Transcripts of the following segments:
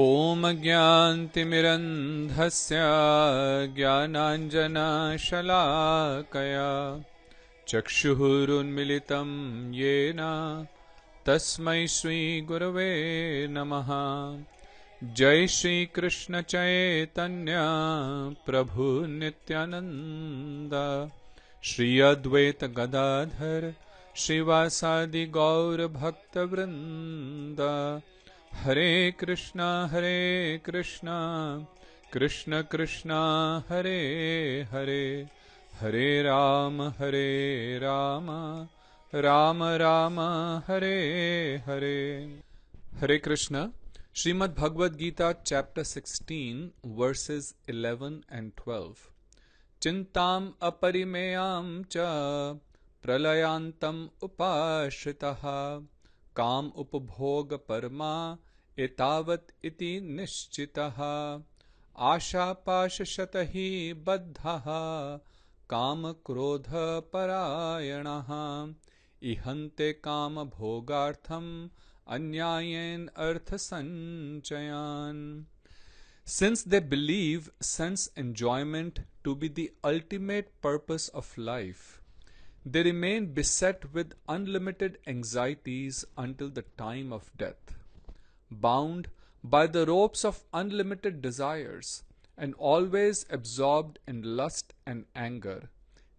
ॐ ज्ञानतिमिरन्धस्य ज्ञानाञ्जनशलाकया चक्षुरुन्मिलितं येन तस्मै श्रीगुरवे नमः। जय श्री कृष्ण चैतन्य प्रभु नित्यानंद श्री अद्वैत गदाधर श्रीवासादि गौर भक्त वृंद। हरे कृष्णा कृष्ण कृष्ण हरे हरे, हरे राम राम राम हरे हरे। हरे Krishna. Srimad Bhagavad Gita chapter 16 verses 11 and 12. Chintam aparimeyam cha pralayantam upashritaha kam upabhoga parma etavat iti nishchitaha asha pashashatahi baddhaha kam krodha parayanaha ihante kam bhogartham anyayen artha sanchayan. Since they believe sense enjoyment to be the ultimate purpose of life, they remain beset with unlimited anxieties until the time of death. Bound by the ropes of unlimited desires and always absorbed in lust and anger,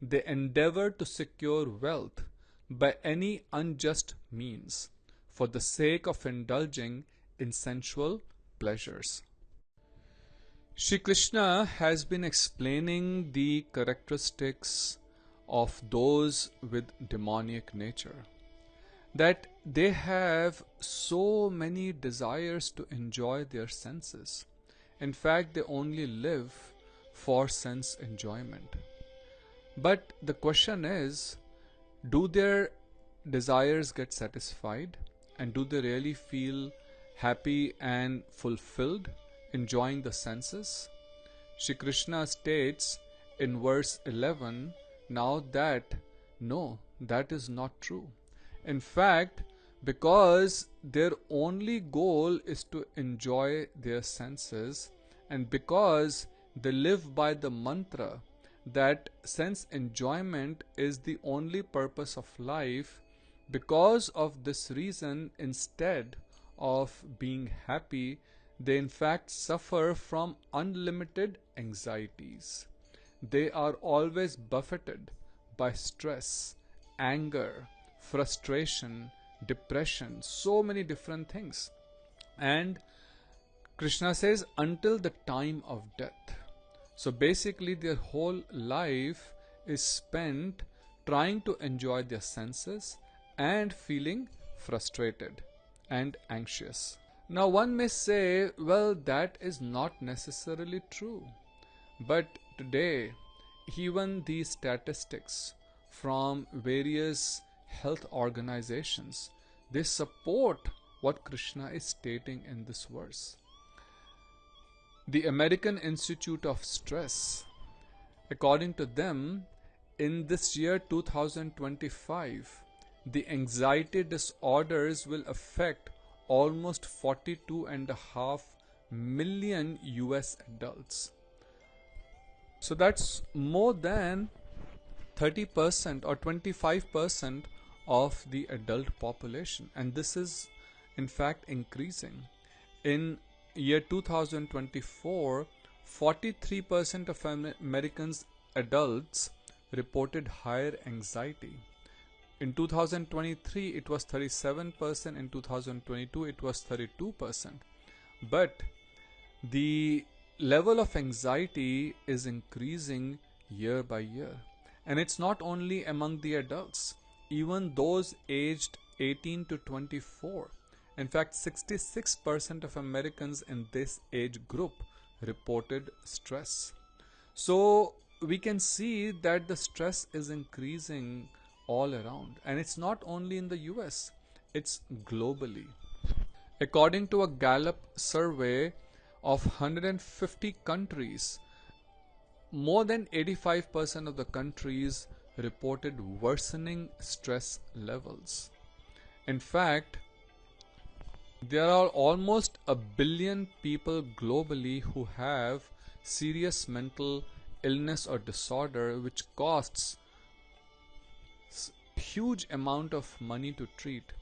they endeavor to secure wealth by any unjust means for the sake of indulging in sensual pleasures. Shri Krishna has been explaining the characteristics of those with demoniac nature, that they have so many desires to enjoy their senses. In fact, they only live for sense enjoyment. But the question is, do their desires get satisfied? And do they really feel happy and fulfilled enjoying the senses? Shri Krishna states in verse 11 now that no, that is not true. In fact, because their only goal is to enjoy their senses, and because they live by the mantra that sense enjoyment is the only purpose of life, because of this reason, instead of being happy, they in fact suffer from unlimited anxieties. They are always buffeted by stress, anger, frustration, depression, so many different things. And Krishna says, until the time of death. So basically, their whole life is spent trying to enjoy their senses and feeling frustrated and anxious. Now one may say, well, that is not necessarily true. But today, even these statistics from various health organizations, they support what Krishna is stating in this verse. The American Institute of Stress, according to them, in this year 2025, the anxiety disorders will affect almost 42.5 million US adults. So that's more than 30% or 25% of the adult population, and this is in fact increasing. In year 2024, 43% of Americans adults reported higher anxiety. In 2023, it was 37%. In 2022, it was 32%. But the level of anxiety is increasing year by year. And it's not only among the adults, even those aged 18 to 24. In fact, 66% of Americans in this age group reported stress. So we can see that the stress is increasing all around, and it's not only in the US, it's globally. According to a Gallup survey of 150 countries, more than 85% of the countries reported worsening stress levels. In fact, There are almost 1 billion people globally who have serious mental illness or disorder which costs huge amount of money to treat,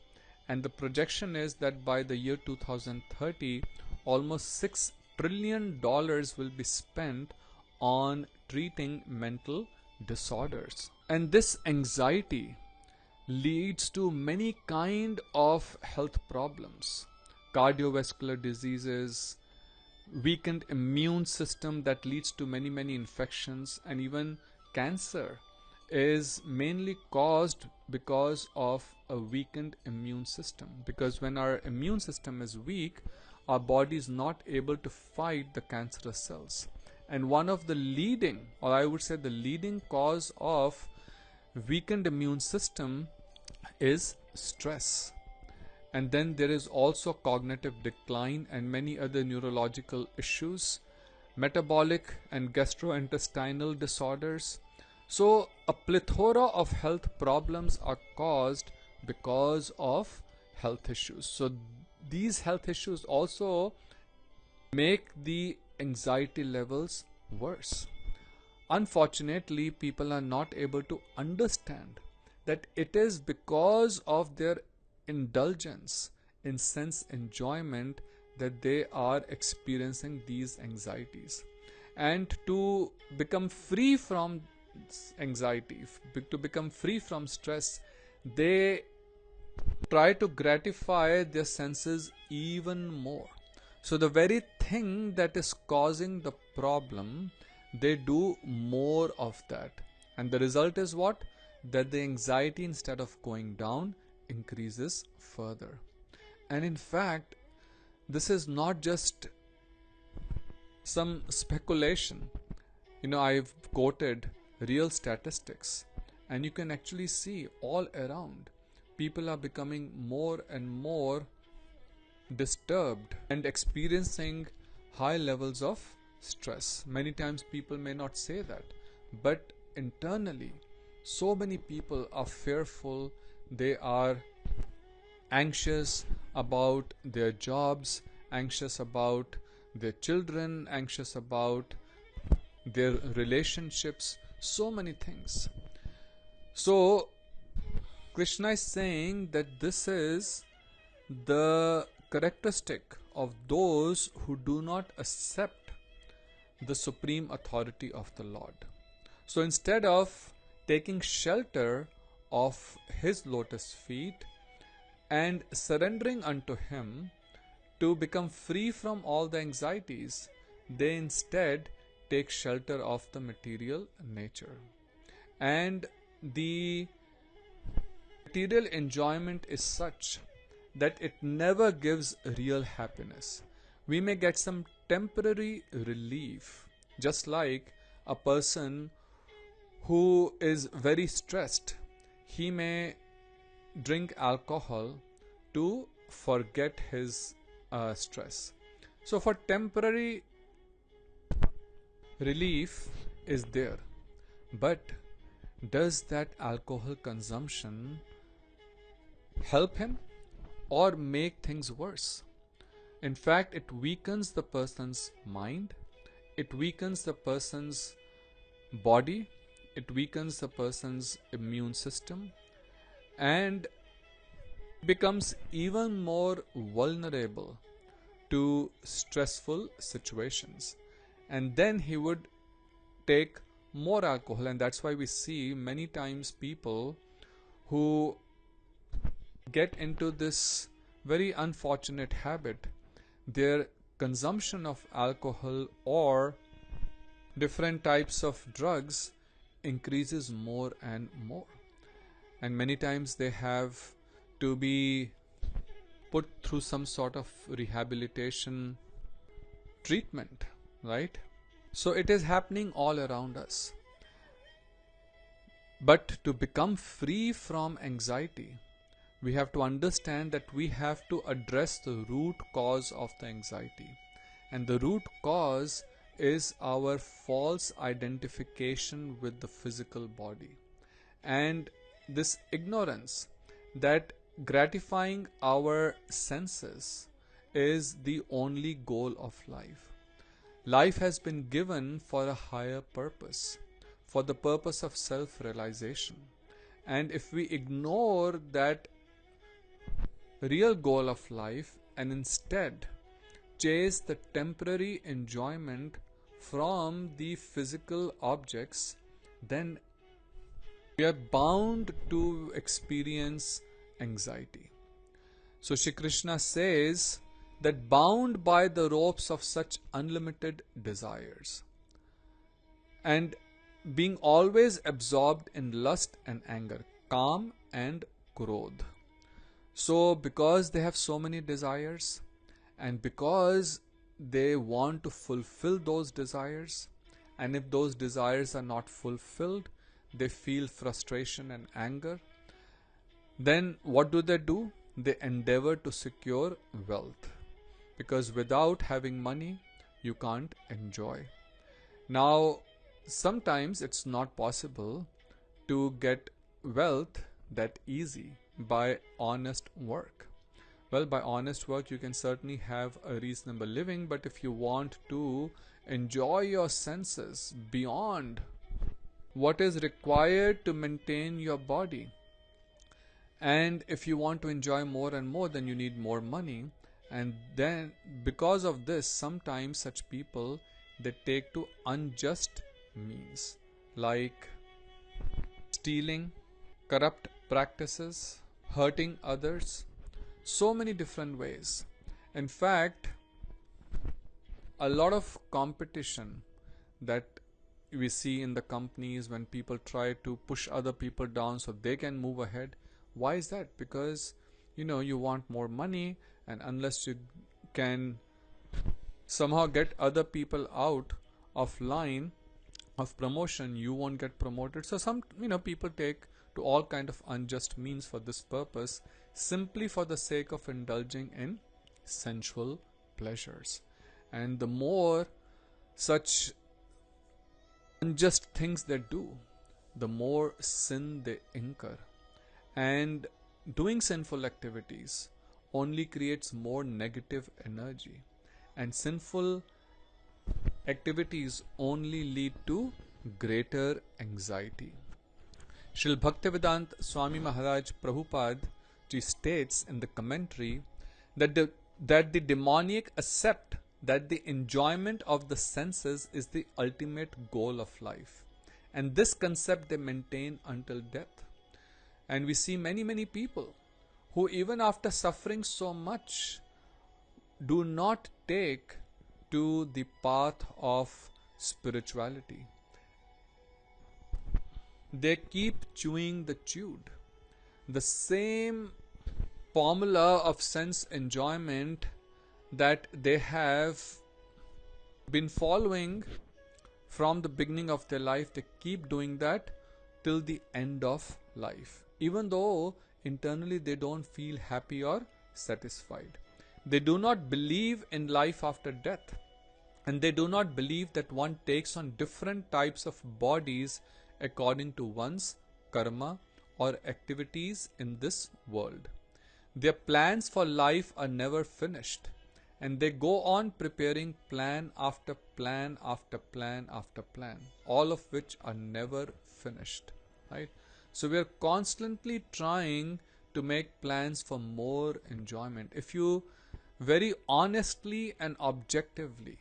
and the projection is that by the year 2030 almost $6 trillion will be spent on treating mental disorders. And this anxiety leads to many kind of health problems, cardiovascular diseases, weakened immune system that leads to many infections, and even cancer is mainly caused because of a weakened immune system. Because when our immune system is weak, our body is not able to fight the cancerous cells. And one of the leading, or I would say the leading cause of weakened immune system is stress. And then there is also cognitive decline and many other neurological issues, metabolic and gastrointestinal disorders. So a plethora of health problems are caused because of health issues. So these health issues also make the anxiety levels worse. Unfortunately, people are not able to understand that it is because of their indulgence in sense enjoyment that they are experiencing these anxieties. And to become free from anxiety, to become free from stress, they try to gratify their senses even more. So the very thing that is causing the problem, they do more of that. And the result is what? That the anxiety, instead of going down, increases further. And in fact, this is not just some speculation. I've quoted real statistics, and you can actually see all around people are becoming more and more disturbed and experiencing high levels of stress. Many times people may not say that, but internally so many people are fearful, they are anxious about their jobs, anxious about their children, anxious about their relationships, so many things. So Krishna is saying that this is the characteristic of those who do not accept the supreme authority of the Lord. So instead of taking shelter of His lotus feet and surrendering unto Him to become free from all the anxieties, they instead take shelter of the material nature. And the material enjoyment is such that it never gives real happiness. We may get some temporary relief, just like a person who is very stressed, he may drink alcohol to forget his stress. So for temporary relief is there, but does that alcohol consumption help him or make things worse? In fact, it weakens the person's mind, it weakens the person's body, it weakens the person's immune system, and becomes even more vulnerable to stressful situations. And then he would take more alcohol, and that's why we see many times people who get into this very unfortunate habit, their consumption of alcohol or different types of drugs increases more and more, and many times they have to be put through some sort of rehabilitation treatment, right? So it is happening all around us. But to become free from anxiety, we have to understand that we have to address the root cause of the anxiety. And the root cause is our false identification with the physical body. And this ignorance that gratifying our senses is the only goal of life. Life has been given for a higher purpose, for the purpose of self-realization. And if we ignore that real goal of life and instead chase the temporary enjoyment from the physical objects, then we are bound to experience anxiety. So Shri Krishna says that bound by the ropes of such unlimited desires and being always absorbed in lust and anger, Kam and Krodh. So because they have so many desires and because they want to fulfill those desires, and if those desires are not fulfilled, they feel frustration and anger, then what do? They endeavor to secure wealth, because without having money you can't enjoy. Now sometimes it's not possible to get wealth that easy by honest work. Well, by honest work you can certainly have a reasonable living, but if you want to enjoy your senses beyond what is required to maintain your body, and if you want to enjoy more and more, then you need more money. And then because of this, sometimes such people, they take to unjust means like stealing, corrupt practices, hurting others, so many different ways. In fact, a lot of competition that we see in the companies when people try to push other people down so they can move ahead. Why is that? Because you want more money, and unless you can somehow get other people out of line of promotion, you won't get promoted. So some people take to all kind of unjust means for this purpose, simply for the sake of indulging in sensual pleasures. And the more such unjust things they do, the more sin they incur. And doing sinful activities only creates more negative energy, and sinful activities only lead to greater anxiety. Srila Bhaktivedanta Swami Maharaj Prabhupada ji states in the commentary that the demoniac accept that the enjoyment of the senses is the ultimate goal of life, and this concept they maintain until death. And we see many people who, even after suffering so much, do not take to the path of spirituality. They keep chewing the chewed. The same formula of sense enjoyment that they have been following from the beginning of their life, they keep doing that till the end of life, even though internally they don't feel happy or satisfied. They do not believe in life after death, and they do not believe that one takes on different types of bodies according to one's karma or activities in this world. Their plans for life are never finished, and they go on preparing plan after plan after plan after plan, all of which are never finished, right? So we are constantly trying to make plans for more enjoyment. If you very honestly and objectively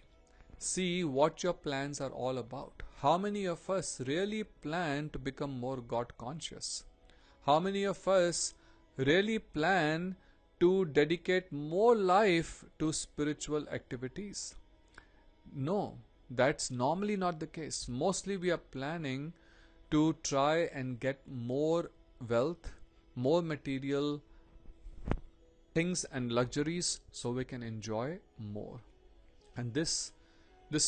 see what your plans are all about, how many of us really plan to become more God conscious? How many of us really plan to dedicate more life to spiritual activities? No, that's normally not the case. Mostly we are planning to try and get more wealth, more material things and luxuries so we can enjoy more. And this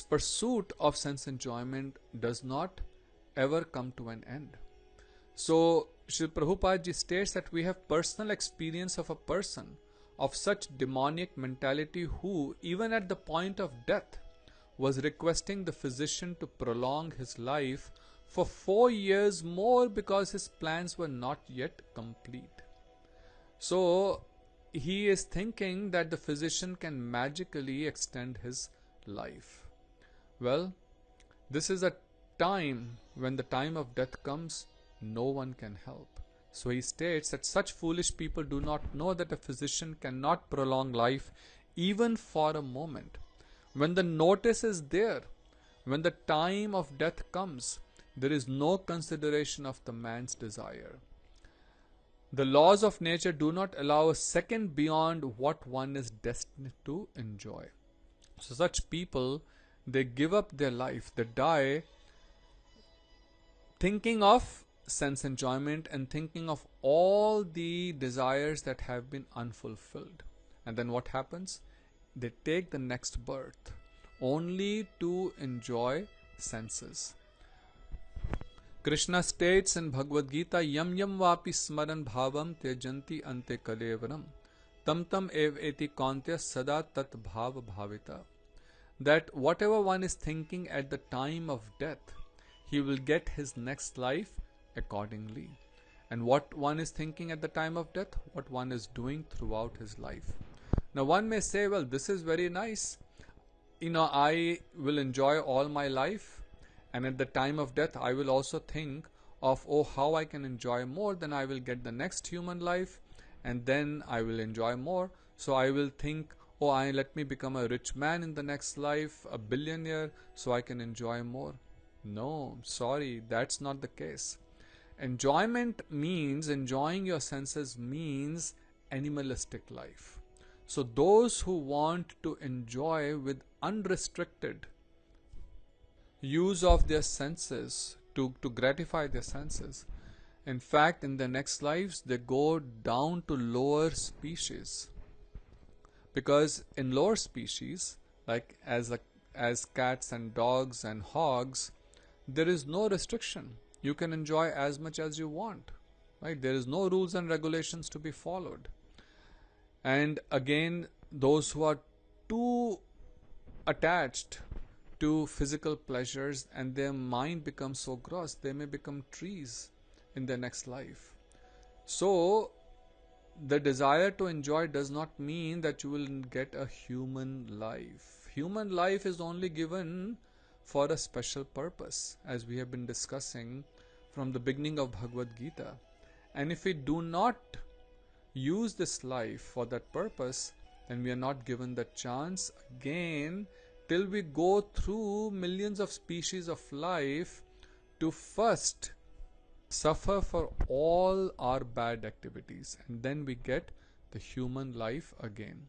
pursuit of sense enjoyment does not ever come to an end. So Srila Prabhupada ji states that we have personal experience of a person of such demoniac mentality who, even at the point of death, was requesting the physician to prolong his life for 4 years more because his plans were not yet complete. So he is thinking that the physician can magically extend his life. Well, this is a time when the time of death comes, no one can help. So he states that such foolish people do not know that a physician cannot prolong life even for a moment. When the notice is there, when the time of death comes, there is no consideration of the man's desire. The laws of nature do not allow a second beyond what one is destined to enjoy. So such people, they give up their life, they die thinking of sense enjoyment and thinking of all the desires that have been unfulfilled. And then what happens? They take the next birth only to enjoy senses. Krishna states in Bhagavad Gita, Yam yam vapi smaran bhavam tejanti ante kalevaram tam tam ev eti kantya sada tat bhav bhavita. That whatever one is thinking at the time of death, he will get his next life accordingly. And what one is thinking at the time of death, what one is doing throughout his life. Now one may say, well, this is very nice. I will enjoy all my life, and at the time of death I will also think of, how I can enjoy more, then I will get the next human life, and then I will enjoy more. So I will think, let me become a rich man in the next life, a billionaire, so I can enjoy more. No, sorry, that's not the case. Enjoyment means, enjoying your senses means animalistic life. So those who want to enjoy with unrestricted use of their senses, to gratify their senses, in fact, in their next lives, they go down to lower species. Because in lower species, like as cats and dogs and hogs, there is no restriction. You can enjoy as much as you want. Right? There is no rules and regulations to be followed. And again, those who are too attached to physical pleasures and their mind becomes so gross, they may become trees in their next life. So the desire to enjoy does not mean that you will get a human life. Human life is only given for a special purpose, as we have been discussing from the beginning of Bhagavad Gita. And if we do not use this life for that purpose, then we are not given the chance again till we go through millions of species of life to first suffer for all our bad activities, and then we get the human life again.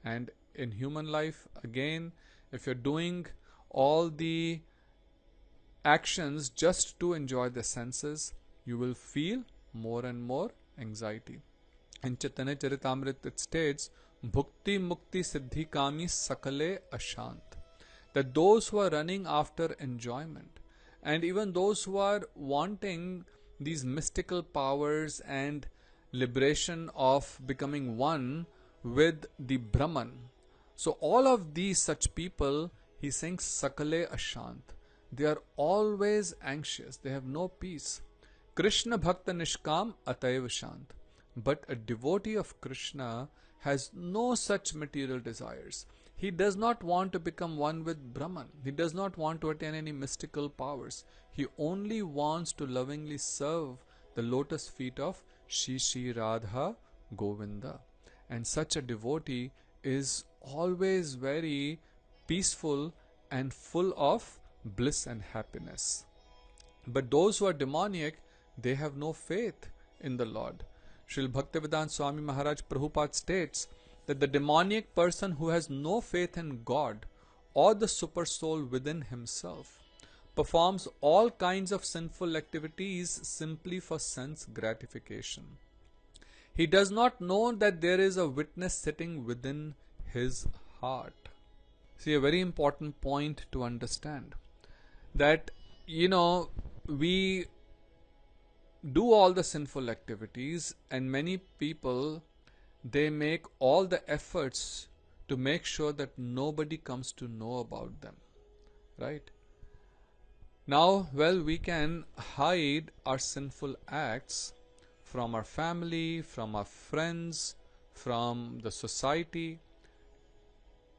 And in human life again, if you're doing all the actions just to enjoy the senses, you will feel more and more anxiety. In Chaitanya Charitamrita it states, Bhukti Mukti Siddhi Kami Sakale Ashant. That those who are running after enjoyment, and even those who are wanting these mystical powers and liberation of becoming one with the Brahman. So all of these such people, he saying Sakale Ashant. They are always anxious. They have no peace. Krishna Bhakta Nishkam Ataiva Shant. But a devotee of Krishna has no such material desires. He does not want to become one with Brahman. He does not want to attain any mystical powers. He only wants to lovingly serve the lotus feet of Shri Shri Radha Govinda. And such a devotee is always very peaceful and full of bliss and happiness. But those who are demoniac, they have no faith in the Lord. Srila Bhaktivedanta Swami Maharaj Prabhupada states that the demoniac person who has no faith in God or the super soul within himself performs all kinds of sinful activities simply for sense gratification. He does not know that there is a witness sitting within his heart. See, a very important point to understand, that we do all the sinful activities, and many people, they make all the efforts to make sure that nobody comes to know about them, right? Now, we can hide our sinful acts from our family, from our friends, from the society,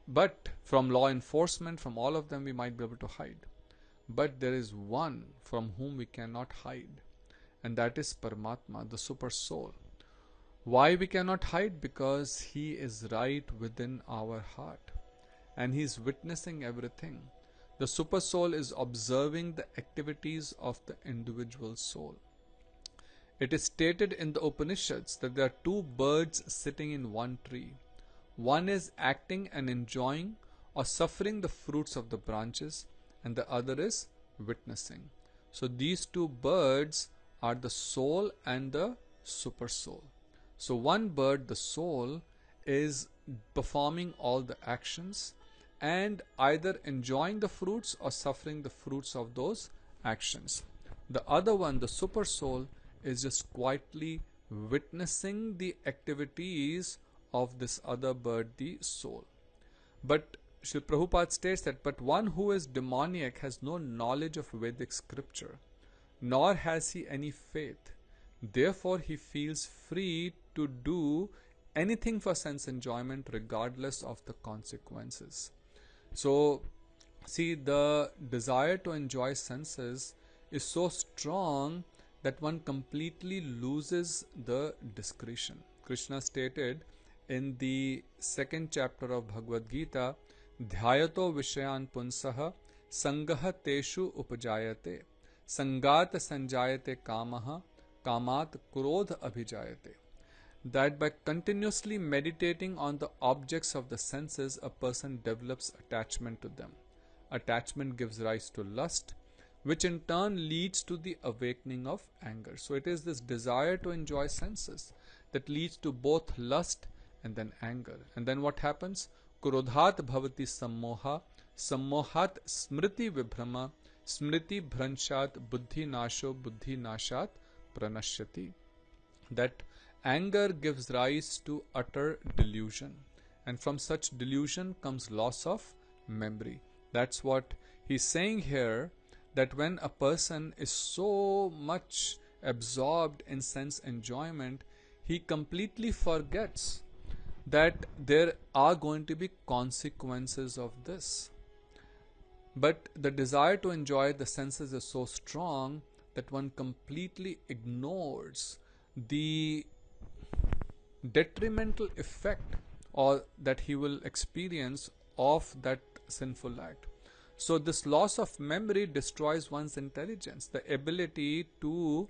but from law enforcement, from all of them we might be able to hide. But there is one from whom we cannot hide, and that is Paramatma, the super soul. Why we cannot hide? Because he is right within our heart and he is witnessing everything. The super soul is observing the activities of the individual soul. It is stated in the Upanishads that there are two birds sitting in one tree. One is acting and enjoying or suffering the fruits of the branches, and the other is witnessing. So these two birds are the soul and the super soul. So one bird, the soul, is performing all the actions and either enjoying the fruits or suffering the fruits of those actions. The other one, the super soul, is just quietly witnessing the activities of this other bird, the soul. But Srila Prabhupada states that, but one who is demoniac has no knowledge of Vedic scripture, nor has he any faith. Therefore, he feels free to do anything for sense enjoyment regardless of the consequences. So, see, the desire to enjoy senses is so strong that one completely loses the discretion. Krishna stated in the second chapter of Bhagavad Gita, Dhyayato Vishayan Punsaha Sangaha Teshu Upajayate Sangat Sanjayate Kamaha Kamat Krodha Abhijayate. That by continuously meditating on the objects of the senses, a person develops attachment to them. Attachment gives rise to lust, which in turn leads to the awakening of anger. So it is this desire to enjoy senses that leads to both lust and then anger. And then what happens? Krodhat bhavati sammoha, sammohat smriti vibhrama, smriti bhranshat buddhi nashat pranashyati. That anger gives rise to utter delusion, and from such delusion comes loss of memory. That's what he's saying here, that when a person is so much absorbed in sense enjoyment, he completely forgets that there are going to be consequences of this. But the desire to enjoy the senses is so strong that one completely ignores the detrimental effect or that he will experience of that sinful act. So this loss of memory destroys one's intelligence, the ability to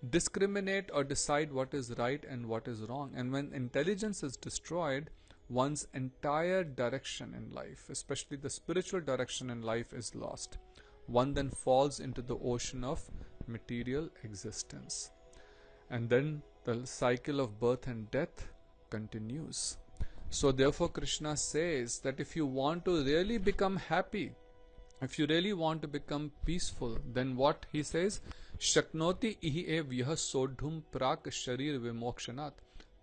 discriminate or decide what is right and what is wrong. And when intelligence is destroyed, one's entire direction in life, especially the spiritual direction in life, is lost. One then falls into the ocean of material existence. And then the cycle of birth and death continues. So therefore Krishna says that if you want to really become happy, if you really want to become peaceful, then what he says? Shaknoti ihi ev yah sodhum prak sharir vimokshanat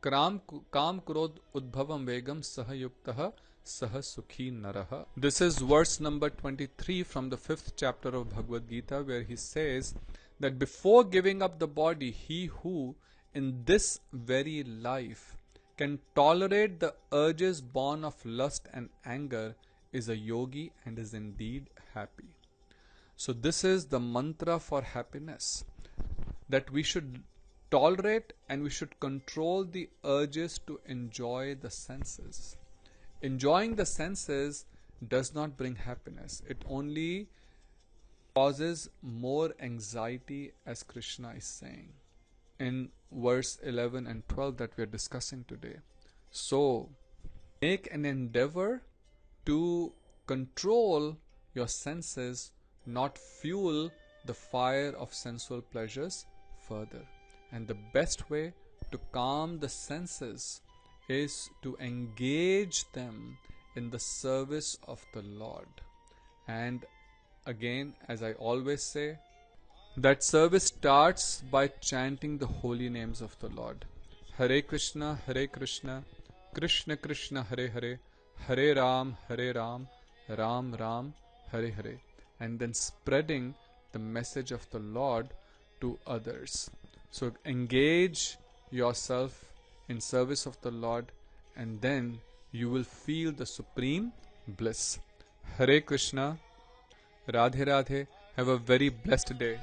kam krodh udbhavam vegam sahayuktaha saha sukhi naraha. This is verse number 23 from the 5th chapter of Bhagavad Gita, where he says that before giving up the body, he who in this very life can tolerate the urges born of lust and anger is a yogi and is indeed happy. So this is the mantra for happiness, that we should tolerate and we should control the urges to enjoy the senses. Enjoying the senses does not bring happiness. It only causes more anxiety, as Krishna is saying in verse 11 and 12 that we are discussing today. So make an endeavor to control your senses, not fuel the fire of sensual pleasures further. And the best way to calm the senses is to engage them in the service of the Lord. And again, as I always say, that service starts by chanting the holy names of the Lord. Hare Krishna, Krishna Krishna, Hare Hare, Hare Ram, Ram Ram, Hare Hare. And then spreading the message of the Lord to others. So engage yourself in service of the Lord and then you will feel the supreme bliss. Hare Krishna, Radhe Radhe, have a very blessed day.